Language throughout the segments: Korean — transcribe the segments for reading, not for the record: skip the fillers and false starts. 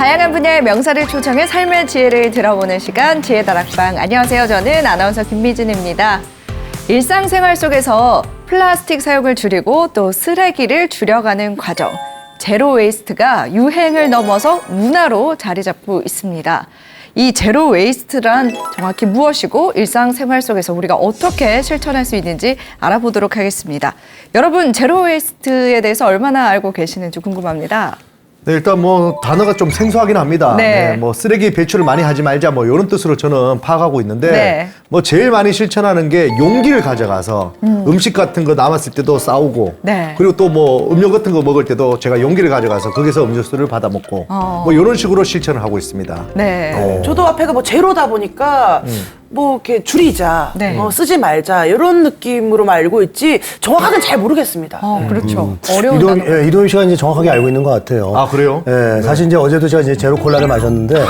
다양한 분야의 명사를 초청해 삶의 지혜를 들어보는 시간 지혜다락방. 안녕하세요. 저는 아나운서 김미진입니다. 일상생활 속에서 플라스틱 사용을 줄이고 또 쓰레기를 줄여가는 과정. 제로 웨이스트가 유행을 넘어서 문화로 자리 잡고 있습니다. 이 제로 웨이스트란 정확히 무엇이고 일상생활 속에서 우리가 어떻게 실천할 수 있는지 알아보도록 하겠습니다. 여러분, 제로 웨이스트에 대해서 얼마나 알고 계시는지 궁금합니다. 네, 일단 뭐 단어가 좀 생소하긴 합니다. 네, 뭐 쓰레기 배출을 많이 하지 말자 뭐 이런 뜻으로 저는 파악하고 있는데 뭐 제일 많이 실천하는 게 용기를 가져가서 음식 같은 거 남았을 때도 싸우고 그리고 또 뭐 음료 같은 거 먹을 때도 제가 용기를 가져가서 거기서 음료수를 받아 먹고 뭐 이런 식으로 실천을 하고 있습니다. 저도 앞에가 뭐 제로다 보니까 뭐 이렇게 줄이자, 쓰지 말자 이런 느낌으로만 알고 있지 정확하게 잘 모르겠습니다. 그렇죠. 어려운 단어. 이도현 씨가 이제 정확하게 알고 있는 것 같아요. 아, 그래요? 예, 사실 이제 어제도 제가 이제 제로 콜라를 마셨는데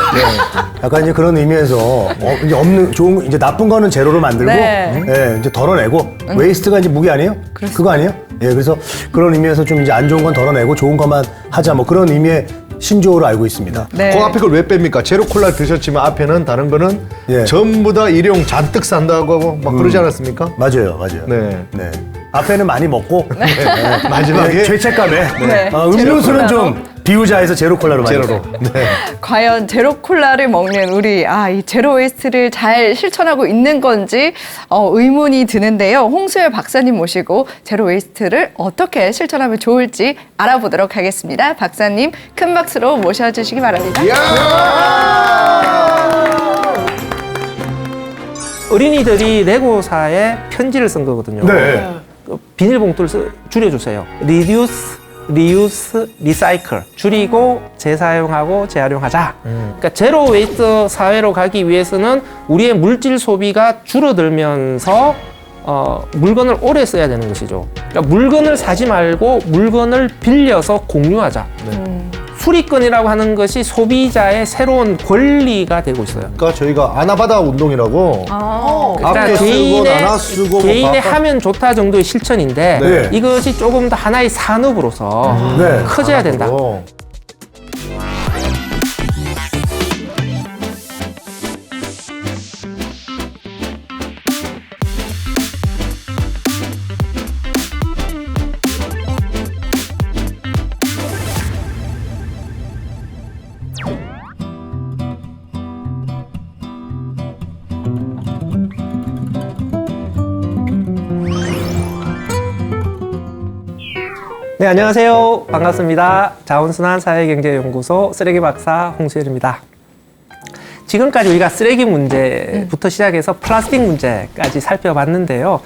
약간 이제 그런 의미에서 이제 없는 좋은 이제 나쁜 거는 제로로 만들고 예, 이제 덜어내고 웨이스트가 이제 무기 아니에요? 그거 아니에요? 예, 그래서 그런 의미에서 좀 이제 안 좋은 건 덜어내고 좋은 것만 하자 뭐 그런 의미의 신조어로 알고 있습니다. 그 앞에 걸 왜 뺍니까? 제로 콜라 드셨지만 앞에는 다른 거는 전부 다 일회용 잔뜩 산다고 하고 막 그러지 않았습니까? 맞아요. 네. 앞에는 많이 먹고 마지막에 죄책감에 음료수는 좀 비우자 해서 제로 콜라로 제로로. 과연 제로 콜라를 먹는 우리 이 제로 웨이스트를 잘 실천하고 있는 건지 의문이 드는데요. 홍수열 박사님 모시고 제로 웨이스트를 어떻게 실천하면 좋을지 알아보도록 하겠습니다. 박사님 큰 박수로 모셔주시기 바랍니다. 어린이들이 레고사에 편지를 쓴 거거든요. 비닐봉투를 줄여주세요. Reduce, Reuse, Recycle. 줄이고 재사용하고 재활용하자. 그러니까 제로 웨이스트 사회로 가기 위해서는 우리의 물질 소비가 줄어들면서 물건을 오래 써야 되는 것이죠. 그러니까 물건을 사지 말고 물건을 빌려서 공유하자. 수리권이라고 하는 것이 소비자의 새로운 권리가 되고 있어요. 그러니까 저희가 아나바다 운동이라고 그러니까 쓰고 나눠 쓰고 개인의 하면 좋다 정도의 실천인데 이것이 조금 더 하나의 산업으로서 커져야 된다. 네, 안녕하세요. 반갑습니다. 자원순환 사회경제연구소 쓰레기 박사 홍수열입니다. 지금까지 우리가 쓰레기 문제부터 시작해서 플라스틱 문제까지 살펴봤는데요.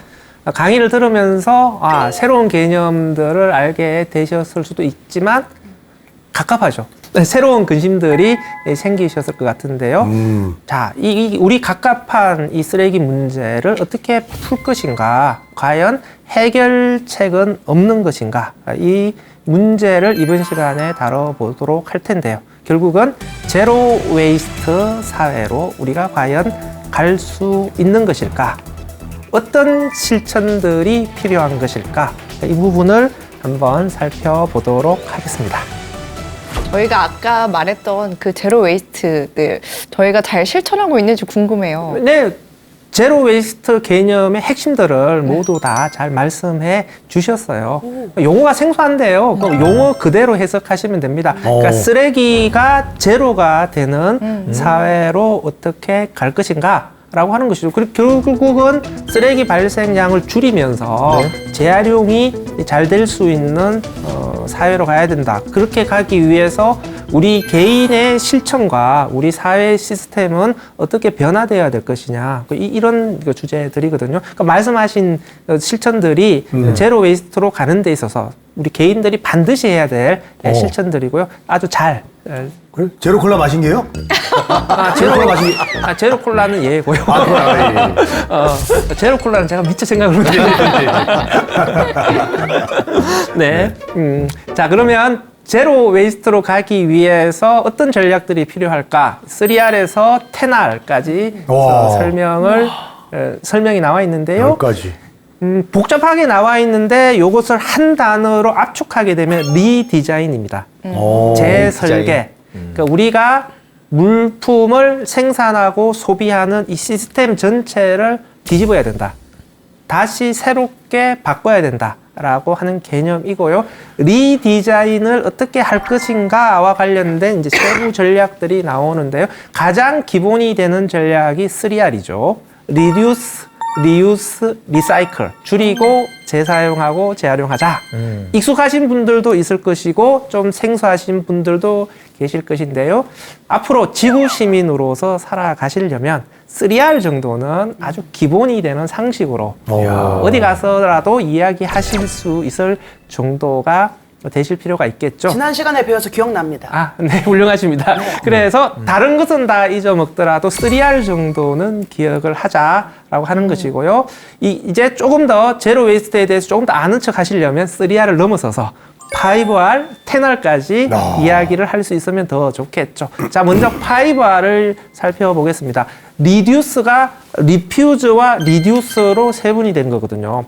강의를 들으면서 새로운 개념들을 알게 되셨을 수도 있지만 갑갑하죠. 새로운 근심들이 생기셨을 것 같은데요. 자, 우리 갑갑한 이 쓰레기 문제를 어떻게 풀 것인가? 과연 해결책은 없는 것인가? 이 문제를 이번 시간에 다뤄보도록 할 텐데요. 결국은 제로 웨이스트 사회로 우리가 과연 갈 수 있는 것일까? 어떤 실천들이 필요한 것일까? 이 부분을 한번 살펴보도록 하겠습니다. 저희가 아까 말했던 그 제로 웨이스트들 저희가 잘 실천하고 있는지 궁금해요. 네, 제로 웨이스트 개념의 핵심들을 모두 다 잘 말씀해 주셨어요. 용어가 생소한데요. 그럼 용어 그대로 해석하시면 됩니다. 그러니까 쓰레기가 제로가 되는 사회로 어떻게 갈 것인가? 라고 하는 것이죠. 그리고 결국은 쓰레기 발생량을 줄이면서 재활용이 잘 될 수 있는 사회로 가야 된다. 그렇게 가기 위해서 우리 개인의 실천과 우리 사회 시스템은 어떻게 변화되어야 될 것이냐. 이런 주제들이거든요. 그러니까 말씀하신 실천들이 제로 웨이스트로 가는 데 있어서 우리 개인들이 반드시 해야 될 실천들이고요. 아주 잘. 그래? 제로 콜라 마신 게요? 제로 콜라는 예고요. 제로 콜라는 제가 미처 생각을 못 했는데. 자, 그러면 제로 웨이스트로 가기 위해서 어떤 전략들이 필요할까? 3R에서 10R까지 설명이 나와 있는데요. 10가지. 복잡하게 나와 있는데 이것을 한 단어로 압축하게 되면 리디자인입니다. 재설계. 그러니까 우리가 물품을 생산하고 소비하는 이 시스템 전체를 뒤집어야 된다. 다시 새롭게 바꿔야 된다라고 하는 개념이고요. 리디자인을 어떻게 할 것인가와 관련된 이제 세부 전략들이 나오는데요. 가장 기본이 되는 전략이 3R이죠. Reduce, Reuse, Recycle. 줄이고 재사용하고 재활용하자. 익숙하신 분들도 있을 것이고 좀 생소하신 분들도 계실 것인데요. 앞으로 지구 시민으로서 살아가시려면 3R 정도는 아주 기본이 되는 상식으로 어디 가서라도 이야기하실 수 있을 정도가 되실 필요가 있겠죠. 지난 시간에 배워서 기억납니다. 아, 네, 훌륭하십니다. 그래서 다른 것은 다 잊어먹더라도 3R 정도는 기억을 하자라고 하는 것이고요. 이제 조금 더 제로 웨이스트에 대해서 조금 더 아는 척 하시려면 3R을 넘어서서 5R, 10R까지 이야기를 할 수 있으면 더 좋겠죠. 자, 먼저 5R을 살펴보겠습니다. 리듀스가 리퓨즈와 리듀스로 세분이 된 거거든요.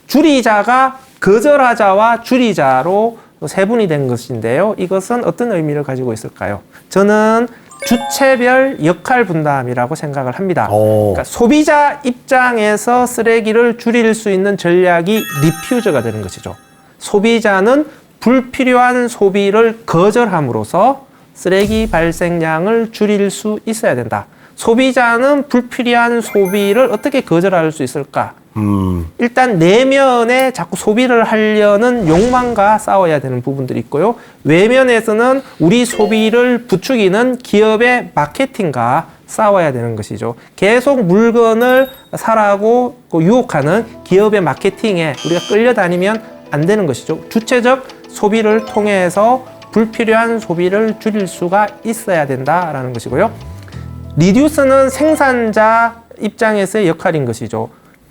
줄이자가 거절하자와 줄이자로 세분이 된 것인데요. 이것은 어떤 의미를 가지고 있을까요? 저는 주체별 역할 분담이라고 생각을 합니다. 그러니까 소비자 입장에서 쓰레기를 줄일 수 있는 전략이 리퓨즈가 되는 것이죠. 소비자는 불필요한 소비를 거절함으로써 쓰레기 발생량을 줄일 수 있어야 된다. 소비자는 불필요한 소비를 어떻게 거절할 수 있을까? 일단 내면에 자꾸 소비를 하려는 욕망과 싸워야 되는 부분들이 있고요. 외면에서는 우리 소비를 부추기는 기업의 마케팅과 싸워야 되는 것이죠. 계속 물건을 사라고 유혹하는 기업의 마케팅에 우리가 끌려다니면 안 되는 것이죠. 주체적 소비를 통해서 불필요한 소비를 줄일 수가 있어야 된다라는 것이고요. 리듀스는 생산자 입장에서의 역할인 것이죠.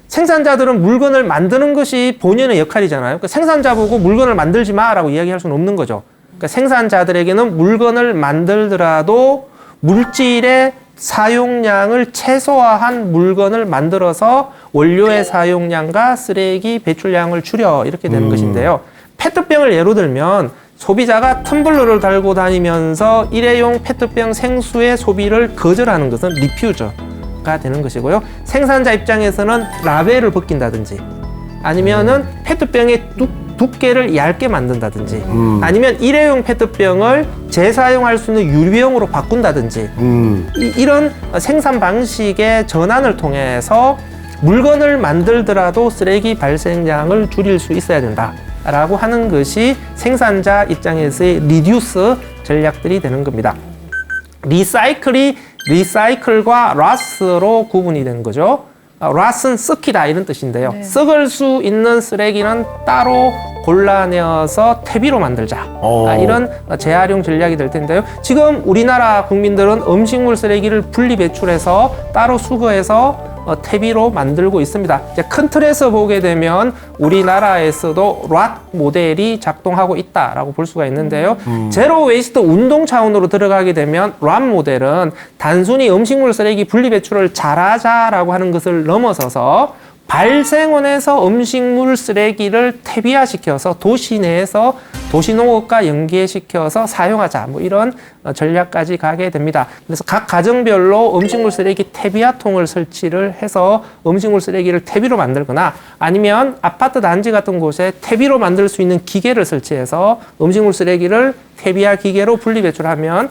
생산자들은 물건을 만드는 것이 본인의 역할이잖아요. 그러니까 생산자 보고 물건을 만들지 마라고 이야기할 수는 없는 거죠. 그러니까 생산자들에게는 물건을 만들더라도 물질의 사용량을 최소화한 물건을 만들어서 원료의 사용량과 쓰레기 배출량을 줄여 이렇게 되는 것인데요. 페트병을 예로 들면 소비자가 텀블러를 달고 다니면서 일회용 페트병 생수의 소비를 거절하는 것은 리퓨저가 되는 것이고요. 생산자 입장에서는 라벨을 벗긴다든지 아니면은 페트병의 두께를 얇게 만든다든지 아니면 일회용 페트병을 재사용할 수 있는 유리병으로 바꾼다든지 이런 생산 방식의 전환을 통해서 물건을 만들더라도 쓰레기 발생량을 줄일 수 있어야 된다라고 하는 것이 생산자 입장에서의 리듀스 전략들이 되는 겁니다. 리사이클이 리사이클과 라스로 구분이 되는 거죠. 라스는 썩히다 이런 뜻인데요. 썩을 수 있는 쓰레기는 따로 골라내어서 퇴비로 만들자. 이런 재활용 전략이 될 텐데요. 지금 우리나라 국민들은 음식물 쓰레기를 분리 배출해서 따로 수거해서 퇴비로 만들고 있습니다. 이제 큰 틀에서 보게 되면 우리나라에서도 랏 모델이 작동하고 있다라고 볼 수가 있는데요. 제로 웨이스트 운동 차원으로 들어가게 되면 랏 모델은 단순히 음식물 쓰레기 분리 배출을 잘하자라고 하는 것을 넘어서서 발생원에서 음식물 쓰레기를 퇴비화시켜서 도시 내에서 도시농업과 연계시켜서 사용하자 뭐 이런 전략까지 가게 됩니다. 그래서 각 가정별로 음식물 쓰레기 퇴비화통을 설치를 해서 음식물 쓰레기를 퇴비로 만들거나 아니면 아파트 단지 같은 곳에 퇴비로 만들 수 있는 기계를 설치해서 음식물 쓰레기를 퇴비화 기계로 분리 배출하면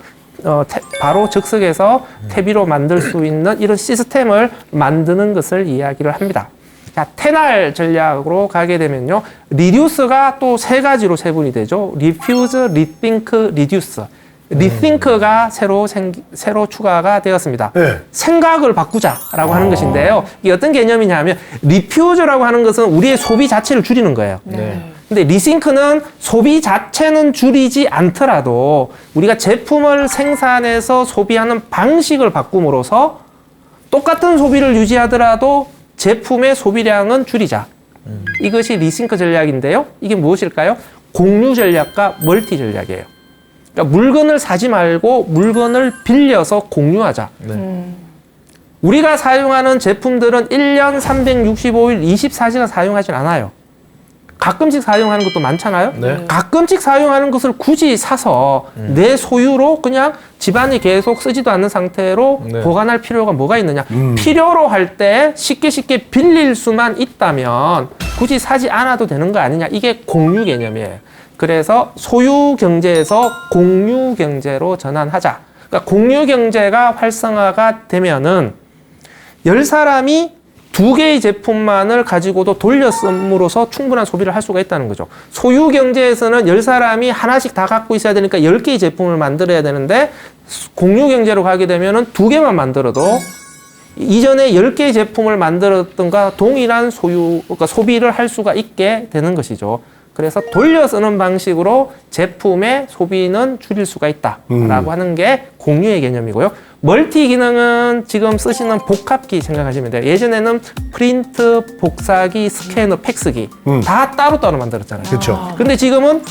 바로 즉석에서 퇴비로 만들 수 있는 이런 시스템을 만드는 것을 이야기를 합니다. 자, 10R 전략으로 가게 되면요. 리듀스가 또 세 가지로 세분이 되죠. 리퓨즈, 리띵크, 리듀스. 리띵크가 새로 추가가 되었습니다. 네. 생각을 바꾸자라고 하는 것인데요. 이게 어떤 개념이냐면 리퓨즈라고 하는 것은 우리의 소비 자체를 줄이는 거예요. 근데 리싱크는 소비 자체는 줄이지 않더라도 우리가 제품을 생산해서 소비하는 방식을 바꿈으로써 똑같은 소비를 유지하더라도 제품의 소비량은 줄이자. 이것이 리싱크 전략인데요. 이게 무엇일까요? 공유 전략과 멀티 전략이에요. 그러니까 물건을 사지 말고 물건을 빌려서 공유하자. 우리가 사용하는 제품들은 1년 365일 24시간 사용하진 않아요. 가끔씩 사용하는 것도 많잖아요. 네. 가끔씩 사용하는 것을 굳이 사서 내 소유로 그냥 집안에 계속 쓰지도 않는 상태로 네. 보관할 필요가 뭐가 있느냐. 필요로 할 때 쉽게 빌릴 수만 있다면 굳이 사지 않아도 되는 거 아니냐. 이게 공유 개념이에요. 그래서 소유 경제에서 공유 경제로 전환하자. 그러니까 공유 경제가 활성화가 되면은 10사람이 2개의 제품만을 가지고도 돌려 씀으로써 충분한 소비를 할 수가 있다는 거죠. 소유 경제에서는 10사람이 하나씩 다 갖고 있어야 되니까 10개의 제품을 만들어야 되는데 공유 경제로 가게 되면은 2개만 만들어도 이전에 10개의 제품을 만들었던가 동일한 그러니까 소비를 할 수가 있게 되는 것이죠. 그래서 돌려 쓰는 방식으로 제품의 소비는 줄일 수가 있다라고 하는 게 공유의 개념이고요. 멀티 기능은 지금 쓰시는 복합기 생각하시면 돼요. 예전에는 프린트, 복사기, 스캐너, 팩스기 다 따로따로 만들었잖아요. 그렇죠. 근데 지금은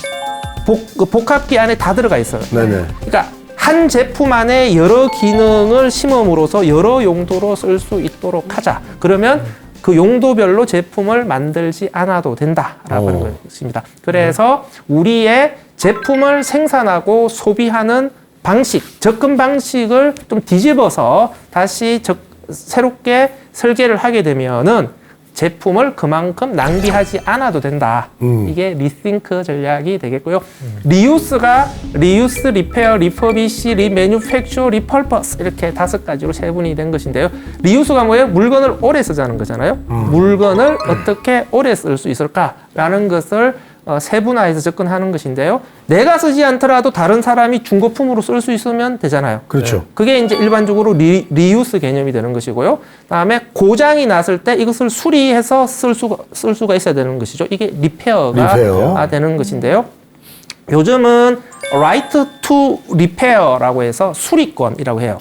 복합기 안에 다 들어가 있어요. 네네. 그러니까 한 제품 안에 여러 기능을 심음으로써 여러 용도로 쓸 수 있도록 하자. 그러면 그 용도별로 제품을 만들지 않아도 된다라고 하는 것입니다. 그래서 우리의 제품을 생산하고 소비하는 방식, 접근 방식을 좀 뒤집어서 다시 새롭게 설계를 하게 되면은 제품을 그만큼 낭비하지 않아도 된다. 이게 리싱크 전략이 되겠고요. 리유스가 리유스, 리페어, 리퍼비시, 리매뉴팩처, 리펄퍼스 이렇게 5가지로 세분이 된 것인데요. 리유스가 뭐예요? 물건을 오래 쓰자는 거잖아요. 물건을 어떻게 오래 쓸 수 있을까라는 것을 세분화해서 접근하는 것인데요. 내가 쓰지 않더라도 다른 사람이 중고품으로 쓸 수 있으면 되잖아요. 그렇죠. 그게 이제 일반적으로 리유스 개념이 되는 것이고요. 그다음에 고장이 났을 때 이것을 수리해서 쓸 수가 있어야 되는 것이죠. 이게 리페어가 되는 것인데요. 요즘은 right to repair라고 해서 수리권이라고 해요.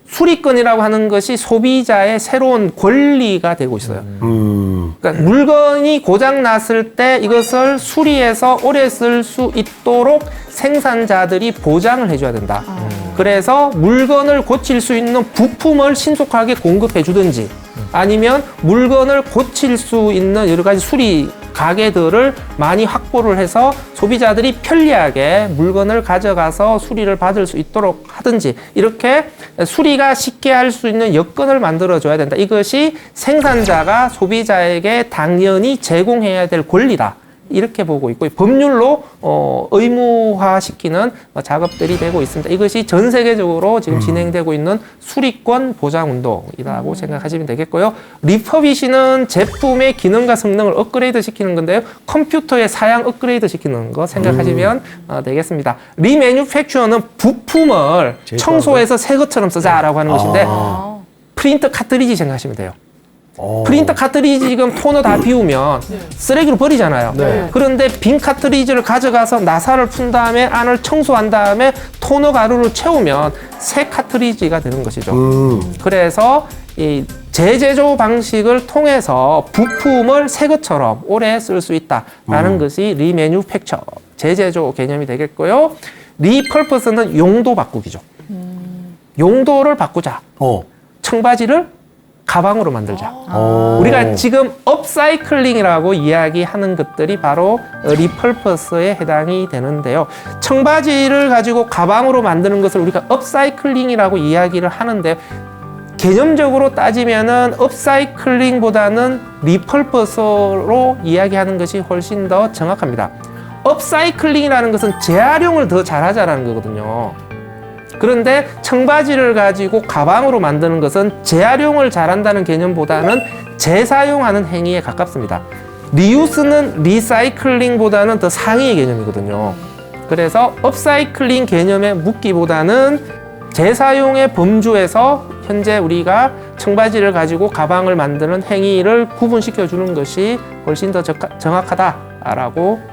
수리권이라고 하는 것이 소비자의 새로운 권리가 되고 있어요. 그러니까 물건이 고장 났을 때 이것을 수리해서 오래 쓸 수 있도록 생산자들이 보장을 해줘야 된다. 그래서 물건을 고칠 수 있는 부품을 신속하게 공급해 주든지 아니면 물건을 고칠 수 있는 여러 가지 수리 가게들을 많이 확보를 해서 소비자들이 편리하게 물건을 가져가서 수리를 받을 수 있도록 하든지 이렇게 수리가 쉽게 할 수 있는 여건을 만들어줘야 된다. 이것이 생산자가 소비자에게 당연히 제공해야 될 권리다. 이렇게 보고 있고 법률로 의무화시키는 작업들이 되고 있습니다. 이것이 전 세계적으로 지금 진행되고 있는 수리권 보장 운동이라고 생각하시면 되겠고요. 리퍼비시는 제품의 기능과 성능을 업그레이드 시키는 건데요. 컴퓨터의 사양 업그레이드 시키는 거 생각하시면 되겠습니다. 리매뉴팩처는 부품을 청소해서 새 것처럼 쓰자라고 하는 것인데 프린터 카트리지 생각하시면 돼요. 프린터 카트리지 지금 토너 다 비우면 쓰레기로 버리잖아요. 네. 그런데 빈 카트리지를 가져가서 나사를 푼 다음에 안을 청소한 다음에 토너 가루를 채우면 새 카트리지가 되는 것이죠. 그래서 이 재제조 방식을 통해서 부품을 새 것처럼 오래 쓸 수 있다라는 것이 리매뉴팩처, 재제조 개념이 되겠고요. 리펄퍼스는 용도 바꾸기죠. 용도를 바꾸자. 청바지를 가방으로 만들자. 우리가 지금 업사이클링이라고 이야기하는 것들이 바로 리펄퍼스에 해당이 되는데요. 청바지를 가지고 가방으로 만드는 것을 우리가 업사이클링이라고 이야기를 하는데 개념적으로 따지면은 업사이클링보다는 리펄퍼스로 이야기하는 것이 훨씬 더 정확합니다. 업사이클링이라는 것은 재활용을 더 잘하자라는 거거든요. 그런데 청바지를 가지고 가방으로 만드는 것은 재활용을 잘한다는 개념보다는 재사용하는 행위에 가깝습니다. 리유스는 리사이클링보다는 더 상위의 개념이거든요. 그래서 업사이클링 개념에 묻기보다는 재사용의 범주에서 현재 우리가 청바지를 가지고 가방을 만드는 행위를 구분시켜 주는 것이 훨씬 더 정확하다라고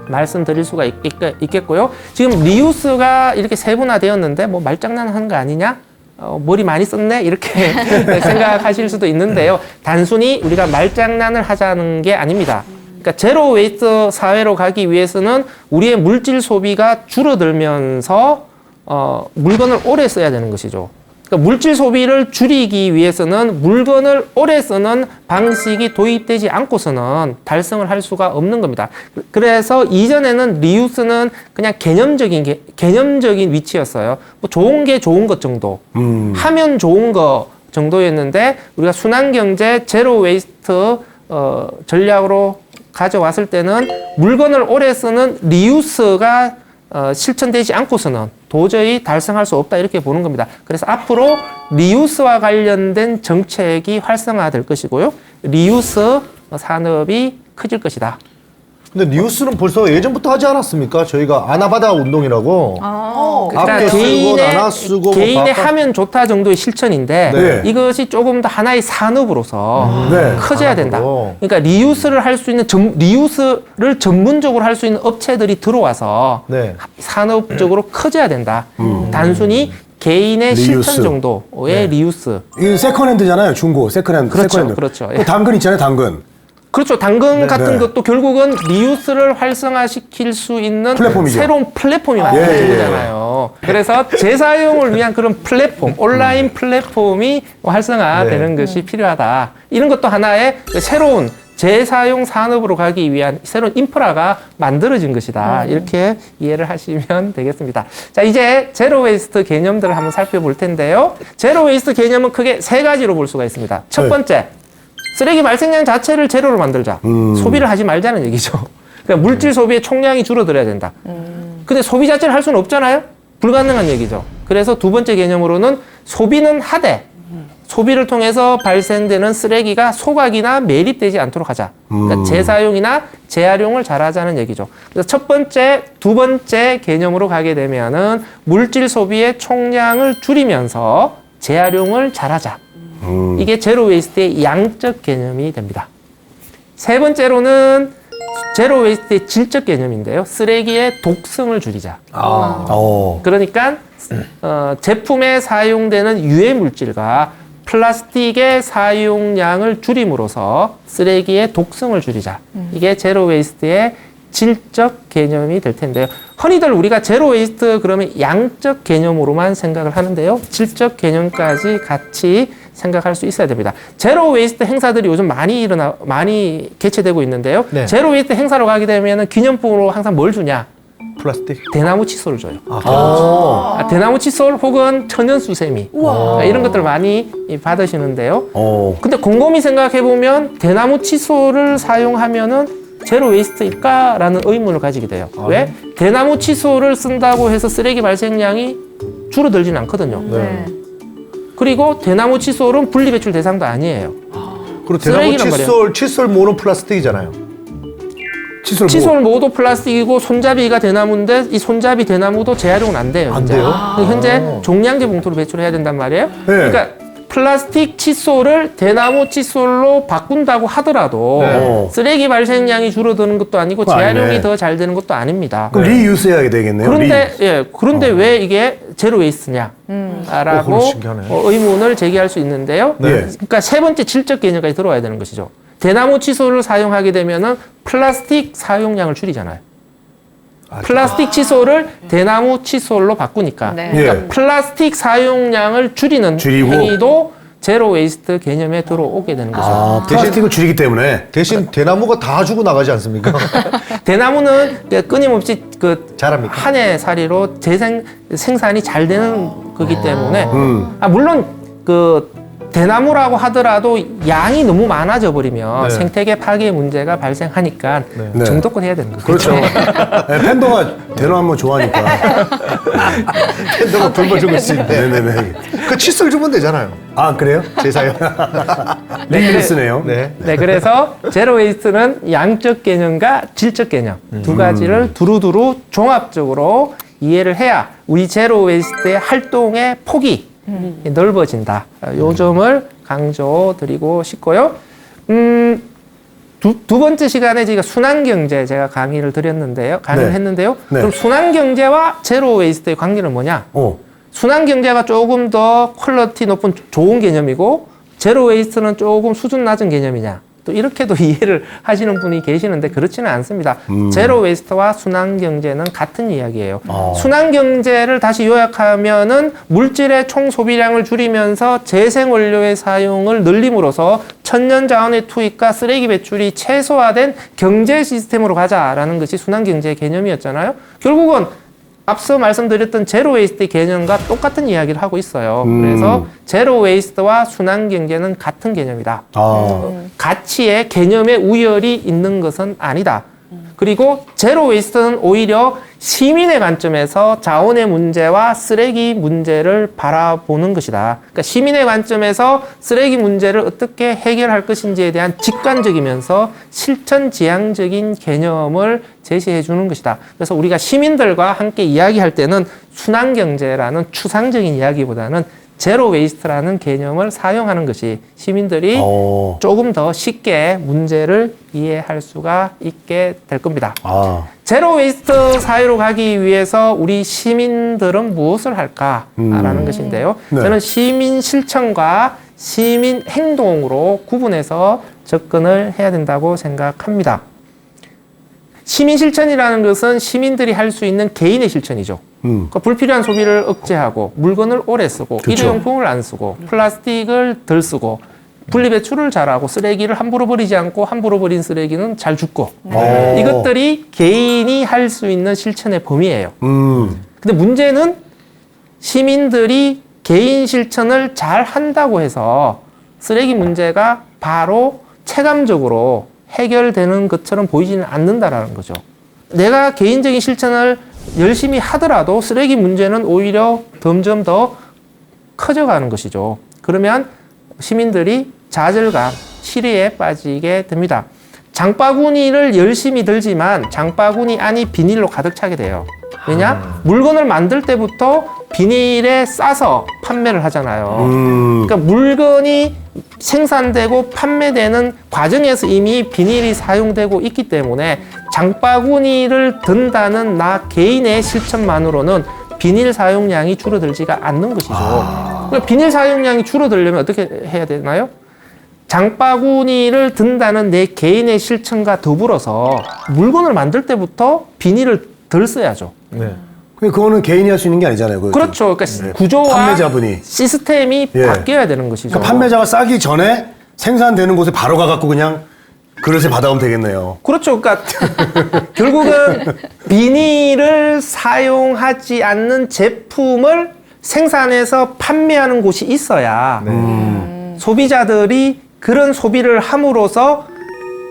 말씀드릴 수가 있겠고요. 지금 리유스가 이렇게 세분화되었는데 뭐 말장난하는 거 아니냐? 머리 많이 썼네? 이렇게 생각하실 수도 있는데요. 단순히 우리가 말장난을 하자는 게 아닙니다. 그러니까 제로 웨이스트 사회로 가기 위해서는 우리의 물질 소비가 줄어들면서 물건을 오래 써야 되는 것이죠. 그러니까 물질 소비를 줄이기 위해서는 물건을 오래 쓰는 방식이 도입되지 않고서는 달성을 할 수가 없는 겁니다. 그래서 이전에는 리유스는 그냥 개념적인 위치였어요. 뭐 좋은 게 좋은 것 정도, 하면 좋은 거 정도였는데 우리가 순환경제 제로 웨이스트 전략으로 가져왔을 때는 물건을 오래 쓰는 리유스가 실천되지 않고서는 도저히 달성할 수 없다 이렇게 보는 겁니다. 그래서 앞으로 리유스와 관련된 정책이 활성화될 것이고요. 리유스 산업이 커질 것이다. 근데 리유스는 벌써 예전부터 하지 않았습니까? 저희가 아나바다 운동이라고 아껴 쓰고 나눠 쓰고 개인의 하면 좋다 정도의 실천인데 네. 이것이 조금 더 하나의 산업으로서 네. 커져야 된다. 산업으로. 그러니까 리유스를 할 수 있는 리유스를 전문적으로 할 수 있는 업체들이 들어와서 네. 산업적으로 커져야 된다. 단순히 개인의 리유스. 실천 정도의 리유스. 이 세컨핸드잖아요. 중고 세컨핸드. 그렇죠, 세컨핸드. 그렇죠. 그 당근 있잖아요. 당근. 그렇죠. 당근 같은 네. 것도 결국은 리유스를 활성화시킬 수 있는 플랫폼이죠. 새로운 플랫폼이 만들어진 거잖아요. 그래서 재사용을 위한 그런 플랫폼, 온라인 플랫폼이 활성화되는 것이 필요하다. 이런 것도 하나의 새로운 재사용 산업으로 가기 위한 새로운 인프라가 만들어진 것이다. 이렇게 이해를 하시면 되겠습니다. 자, 이제 제로 웨이스트 개념들을 한번 살펴볼 텐데요. 제로 웨이스트 개념은 크게 세 가지로 볼 수가 있습니다. 첫 번째, 쓰레기 발생량 자체를 제로로 만들자. 소비를 하지 말자는 얘기죠. 그러니까 물질 소비의 총량이 줄어들어야 된다. 근데 소비 자체를 할 수는 없잖아요. 불가능한 얘기죠. 그래서 두 번째 개념으로는 소비는 하되 소비를 통해서 발생되는 쓰레기가 소각이나 매립되지 않도록 하자. 그러니까 재사용이나 재활용을 잘하자는 얘기죠. 그래서 첫 번째, 두 번째 개념으로 가게 되면은 물질 소비의 총량을 줄이면서 재활용을 잘하자. 이게 제로 웨이스트의 양적 개념이 됩니다. 세 번째로는 제로 웨이스트의 질적 개념인데요. 쓰레기의 독성을 줄이자. 그러니까 제품에 사용되는 유해 물질과 플라스틱의 사용량을 줄임으로써 쓰레기의 독성을 줄이자. 이게 제로 웨이스트의 질적 개념이 될 텐데요. 흔히들 우리가 제로 웨이스트 그러면 양적 개념으로만 생각을 하는데요. 질적 개념까지 같이 생각할 수 있어야 됩니다. 제로 웨이스트 행사들이 요즘 많이 개최되고 있는데요. 네. 제로 웨이스트 행사로 가게 되면 기념품으로 항상 뭘 주냐? 플라스틱. 대나무 칫솔을 줘요. 그렇죠. 대나무 칫솔 혹은 천연 수세미. 이런 것들 많이 받으시는데요. 근데 곰곰이 생각해 보면 대나무 칫솔을 사용하면은 제로 웨이스트일까라는 의문을 가지게 돼요. 왜? 대나무 칫솔을 쓴다고 해서 쓰레기 발생량이 줄어들지는 않거든요. 네. 그리고 대나무 칫솔은 분리배출 대상도 아니에요. 그리고 대나무 쓰레기란 칫솔모는 플라스틱이잖아요. 칫솔 모도 플라스틱이고 손잡이가 대나무인데 이 손잡이 대나무도 재활용은 안 돼요. 안 돼요? 현재 종량제 봉투로 배출해야 된단 말이에요. 그러니까 플라스틱 칫솔을 대나무 칫솔로 바꾼다고 하더라도 쓰레기 발생량이 줄어드는 것도 아니고 재활용이 더 잘 되는 것도 아닙니다. 그럼 리유스 해야 되겠네요. 그런데 왜 이게 제로 웨이스냐? 라고 의문을 제기할 수 있는데요. 그러니까 세 번째 질적 개념까지 들어와야 되는 것이죠. 대나무 칫솔을 사용하게 되면은 플라스틱 사용량을 줄이잖아요. 플라스틱 칫솔을 대나무 칫솔로 바꾸니까 그러니까 플라스틱 사용량을 줄이는 행위도 제로 웨이스트 개념에 들어오게 되는 거죠. 플라스틱을 줄이기 때문에. 대신 대나무가 다 주고 나가지 않습니까? 대나무는 끊임없이 잘합니까? 한 해 살이로 생산이 잘 되는 거기 때문에 물론 대나무라고 하더라도 양이 너무 많아져 버리면 생태계 파괴 문제가 발생하니까 정도껏 해야 되는 거죠. 그렇죠. 팬더가 대나무 좋아하니까. 팬더가 굶어주고 있는데. 네네네. 그 칫솔 주면 되잖아요. 아, 그래요? 재사용. 리유스네요. 네. 그래서 제로 웨이스트는 양적 개념과 질적 개념 두 가지를 두루두루 종합적으로 이해를 해야 우리 제로 웨이스트의 활동의 폭이 넓어진다. 요 점을 강조드리고 싶고요. 두 번째 시간에 저희가 순환경제 제가 강의를 했는데요. 그럼 순환경제와 제로 웨이스트의 관계는 뭐냐? 순환경제가 조금 더 퀄리티 높은 좋은 개념이고 제로 웨이스트는 조금 수준 낮은 개념이냐? 또 이렇게도 이해를 하시는 분이 계시는데 그렇지는 않습니다. 제로 웨이스트와 순환 경제는 같은 이야기예요. 순환 경제를 다시 요약하면은 물질의 총 소비량을 줄이면서 재생 원료의 사용을 늘림으로써 천연 자원의 투입과 쓰레기 배출이 최소화된 경제 시스템으로 가자라는 것이 순환 경제의 개념이었잖아요. 결국은 앞서 말씀드렸던 제로 웨이스트 개념과 똑같은 이야기를 하고 있어요. 그래서 제로 웨이스트와 순환 경제는 같은 개념이다. 가치에 개념의 우열이 있는 것은 아니다. 그리고 제로 웨이스트는 오히려 시민의 관점에서 자원의 문제와 쓰레기 문제를 바라보는 것이다. 그러니까 시민의 관점에서 쓰레기 문제를 어떻게 해결할 것인지에 대한 직관적이면서 실천 지향적인 개념을 제시해 주는 것이다. 그래서 우리가 시민들과 함께 이야기할 때는 순환 경제라는 추상적인 이야기보다는 제로 웨이스트라는 개념을 사용하는 것이 시민들이 조금 더 쉽게 문제를 이해할 수가 있게 될 겁니다. 제로 웨이스트 사회로 가기 위해서 우리 시민들은 무엇을 할까라는 것인데요. 저는 시민 실천과 시민 행동으로 구분해서 접근을 해야 된다고 생각합니다. 시민 실천이라는 것은 시민들이 할 수 있는 개인의 실천이죠. 그러니까 불필요한 소비를 억제하고 물건을 오래 쓰고 그쵸. 일회용품을 안 쓰고 플라스틱을 덜 쓰고 분리배출을 잘하고 쓰레기를 함부로 버리지 않고 함부로 버린 쓰레기는 잘 줍고 이것들이 개인이 할 수 있는 실천의 범위예요. 근데 문제는 시민들이 개인 실천을 잘 한다고 해서 쓰레기 문제가 바로 체감적으로 해결되는 것처럼 보이지는 않는다라는 거죠. 내가 개인적인 실천을 열심히 하더라도 쓰레기 문제는 오히려 점점 더 커져가는 것이죠. 그러면 시민들이 좌절감, 시리에 빠지게 됩니다. 장바구니를 열심히 들지만 장바구니 안이 비닐로 가득 차게 돼요. 왜냐? 물건을 만들 때부터 비닐에 싸서 판매를 하잖아요. 그러니까 물건이 생산되고 판매되는 과정에서 이미 비닐이 사용되고 있기 때문에 장바구니를 든다는 나 개인의 실천만으로는 비닐 사용량이 줄어들지가 않는 것이죠. 그러니까 비닐 사용량이 줄어들려면 어떻게 해야 되나요? 장바구니를 든다는 내 개인의 실천과 더불어서 물건을 만들 때부터 비닐을 덜 써야죠. 네. 그거는 개인이 할 수 있는 게 아니잖아요. 그거. 그렇죠. 그러니까 구조와 판매자분이. 시스템이 예. 바뀌어야 되는 것이죠. 그러니까 판매자가 싸기 전에 생산되는 곳에 바로 가갖고 그냥 그릇에 받아오면 되겠네요. 그렇죠. 그러니까 결국은 비닐을 사용하지 않는 제품을 생산해서 판매하는 곳이 있어야 소비자들이 그런 소비를 함으로써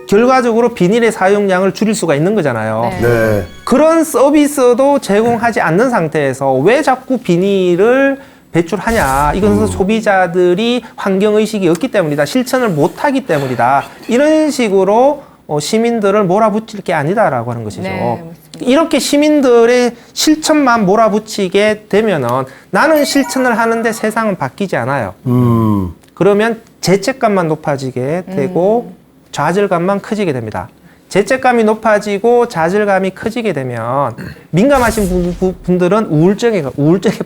결과적으로 비닐의 사용량을 줄일 수가 있는 거잖아요. 네. 그런 서비스도 제공하지 않는 상태에서 왜 자꾸 비닐을 배출하냐. 이것은 소비자들이 환경의식이 없기 때문이다. 실천을 못하기 때문이다. 이런 식으로 시민들을 몰아붙일 게 아니다라고 하는 것이죠. 네, 이렇게 시민들의 실천만 몰아붙이게 되면은 나는 실천을 하는데 세상은 바뀌지 않아요. 그러면 죄책감만 높아지게 되고 좌절감만 커지게 됩니다. 죄책감이 높아지고 좌절감이 커지게 되면 민감하신 분들은 우울증에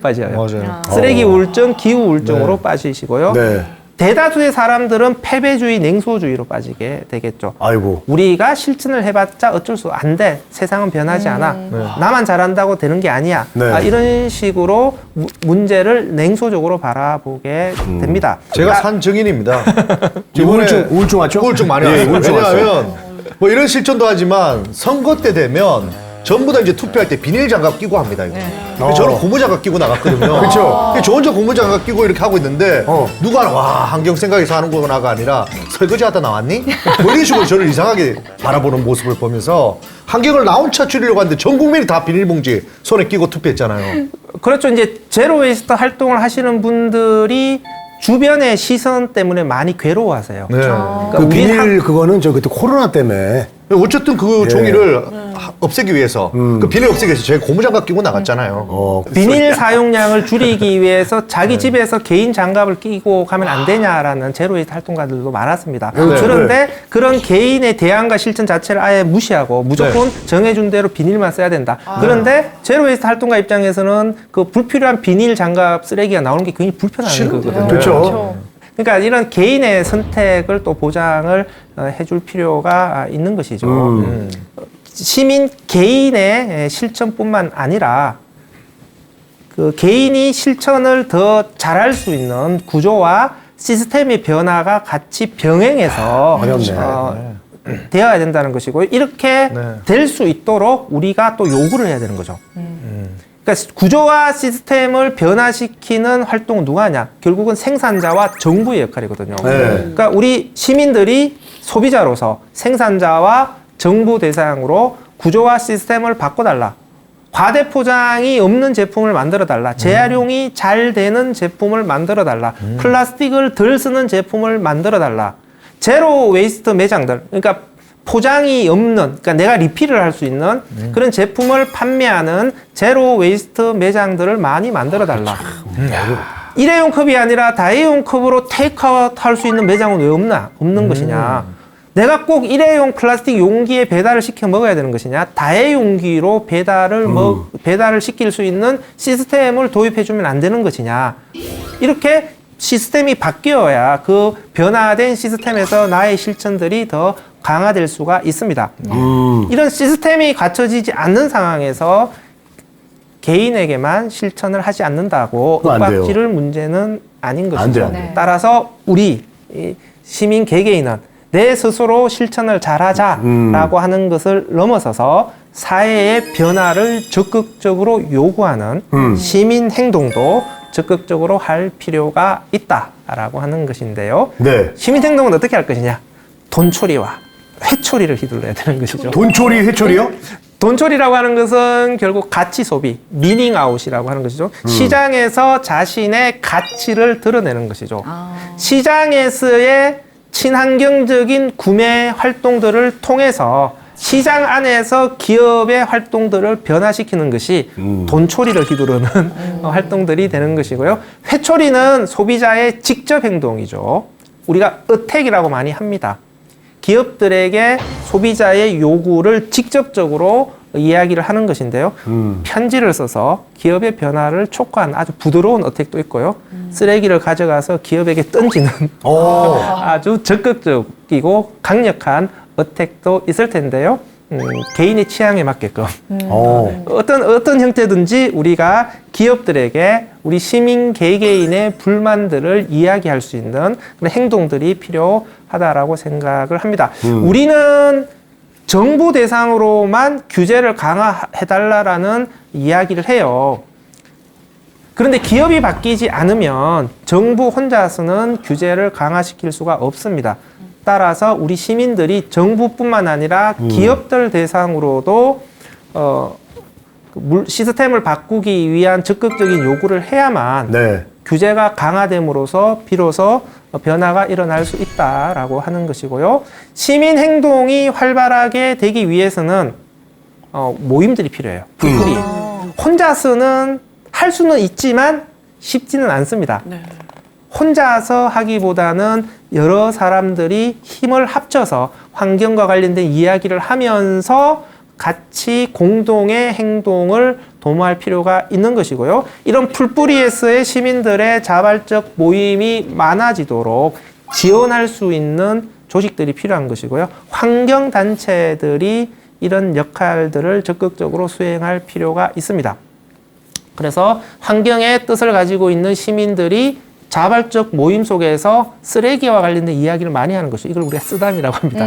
빠져요. 맞아요. 쓰레기 우울증, 기후 우울증으로 빠지시고요. 네. 대다수의 사람들은 패배주의, 냉소주의로 빠지게 되겠죠. 아이고. 우리가 실천을 해봤자 어쩔 수 안 돼. 세상은 변하지 않아. 나만 잘한다고 되는 게 아니야. 네. 이런 식으로 문제를 냉소적으로 바라보게 됩니다. 제가 산 증인입니다. 우울증 왔죠? 우울증 많이 예, 왔어요. 우울증 왔어요. 왜냐하면 뭐 이런 실천도 하지만 선거 때 되면 전부 다 이제 투표할 때 비닐 장갑 끼고 합니다. 이거. 근데 저는 고무 장갑 끼고 나갔거든요. 그쵸. 저 혼자 고무 장갑 끼고 이렇게 하고 있는데 누가 와 환경 생각해서 하는구나가 아니라 설거지하다 나왔니? 뭐 이런 식으로 저를 이상하게 바라보는 모습을 보면서 환경을 나 혼자 줄이려고 하는데 전 국민이 다 비닐봉지 손에 끼고 투표했잖아요. 그렇죠. 이제 제로 웨이스트 활동을 하시는 분들이 주변의 시선 때문에 많이 괴로워하세요. 네. 그러니까 그 우리 비닐 그거는 저 그때 코로나 때문에 어쨌든 그 종이를 없애기 위해서 그 비닐 없애기 위해서 제가 고무장갑 끼고 나갔잖아요. 비닐 사용량을 줄이기 위해서 자기 집에서 개인 장갑을 끼고 가면 안 되냐라는 제로웨이스트 활동가들도 많았습니다. 그런데 그런 개인의 대안과 실천 자체를 아예 무시하고 무조건 정해준 대로 비닐만 써야 된다. 그런데 제로웨이스트 활동가 입장에서는 그 불필요한 비닐 장갑 쓰레기가 나오는 게 굉장히 불편한 거거든요. 그렇죠. 그러니까 이런 개인의 선택을 또 보장을 해줄 필요가 있는 것이죠. 시민 개인의 실천뿐만 아니라 그 개인이 실천을 더 잘할 수 있는 구조와 시스템의 변화가 같이 병행해서 되어야 된다는 것이고 이렇게 될 수 있도록 우리가 또 요구를 해야 되는 거죠. 그러니까 구조와 시스템을 변화시키는 활동은 누가 하냐? 결국은 생산자와 정부의 역할이거든요. 그러니까 우리 시민들이 소비자로서 생산자와 정부 대상으로 구조와 시스템을 바꿔달라. 과대포장이 없는 제품을 만들어달라. 재활용이 잘 되는 제품을 만들어달라. 플라스틱을 덜 쓰는 제품을 만들어달라. 제로 웨이스트 매장들, 그러니까 포장이 없는, 그러니까 내가 리필을 할 수 있는 그런 제품을 판매하는 제로 웨이스트 매장들을 많이 만들어달라. 일회용 컵이 아니라 다회용 컵으로 테이크아웃 할 수 있는 매장은 왜 없는 것이냐. 내가 꼭 일회용 플라스틱 용기에 배달을 시켜 먹어야 되는 것이냐. 다회용기로 배달을 시킬 수 있는 시스템을 도입해주면 안 되는 것이냐. 이렇게 시스템이 바뀌어야 그 변화된 시스템에서 나의 실천들이 더 강화될 수가 있습니다. 이런 시스템이 갖춰지지 않는 상황에서 개인에게만 실천을 하지 않는다고 윽박지를 문제는 아닌 것이죠. 따라서 우리 시민 개개인은 내 스스로 실천을 잘하자라고 하는 것을 넘어서서 사회의 변화를 적극적으로 요구하는 시민 행동도 적극적으로 할 필요가 있다라고 하는 것인데요. 시민 행동은 어떻게 할 것이냐? 돈초리와 회초리를 휘둘러야 되는 것이죠. 돈초리, 회초리요? 돈초리라고 하는 것은 결국 가치 소비, 미닝 아웃이라고 하는 것이죠. 시장에서 자신의 가치를 드러내는 것이죠. 시장에서의 친환경적인 구매 활동들을 통해서 시장 안에서 기업의 활동들을 변화시키는 것이 돈초리를 휘두르는 활동들이 되는 것이고요. 회초리는 소비자의 직접 행동이죠. 우리가 어택이라고 많이 합니다. 기업들에게 소비자의 요구를 직접적으로 이야기를 하는 것인데요. 편지를 써서 기업의 변화를 촉구한 아주 부드러운 어택도 있고요. 쓰레기를 가져가서 기업에게 던지는 아주 적극적이고 강력한 어택도 있을 텐데요. 개인의 취향에 맞게끔 어떤 형태든지 우리가 기업들에게 우리 시민 개개인의 불만들을 이야기할 수 있는 그런 행동들이 필요하다라고 생각을 합니다. 우리는 정부 대상으로만 규제를 강화해달라는 이야기를 해요. 그런데 기업이 바뀌지 않으면 정부 혼자서는 규제를 강화시킬 수가 없습니다. 따라서 우리 시민들이 정부뿐만 아니라 기업들 대상으로도 시스템을 바꾸기 위한 적극적인 요구를 해야만 규제가 강화됨으로써 비로소 변화가 일어날 수 있다라고 하는 것이고요. 시민 행동이 활발하게 되기 위해서는 모임들이 필요해요. 풀뿌리. 혼자서는 할 수는 있지만 쉽지는 않습니다. 혼자서 하기보다는 여러 사람들이 힘을 합쳐서 환경과 관련된 이야기를 하면서 같이 공동의 행동을 도모할 필요가 있는 것이고요. 이런 풀뿌리에서의 시민들의 자발적 모임이 많아지도록 지원할 수 있는 조직들이 필요한 것이고요. 환경단체들이 이런 역할들을 적극적으로 수행할 필요가 있습니다. 그래서 환경의 뜻을 가지고 있는 시민들이 자발적 모임 속에서 쓰레기와 관련된 이야기를 많이 하는 것이죠. 이걸 우리가 쓰담이라고 합니다.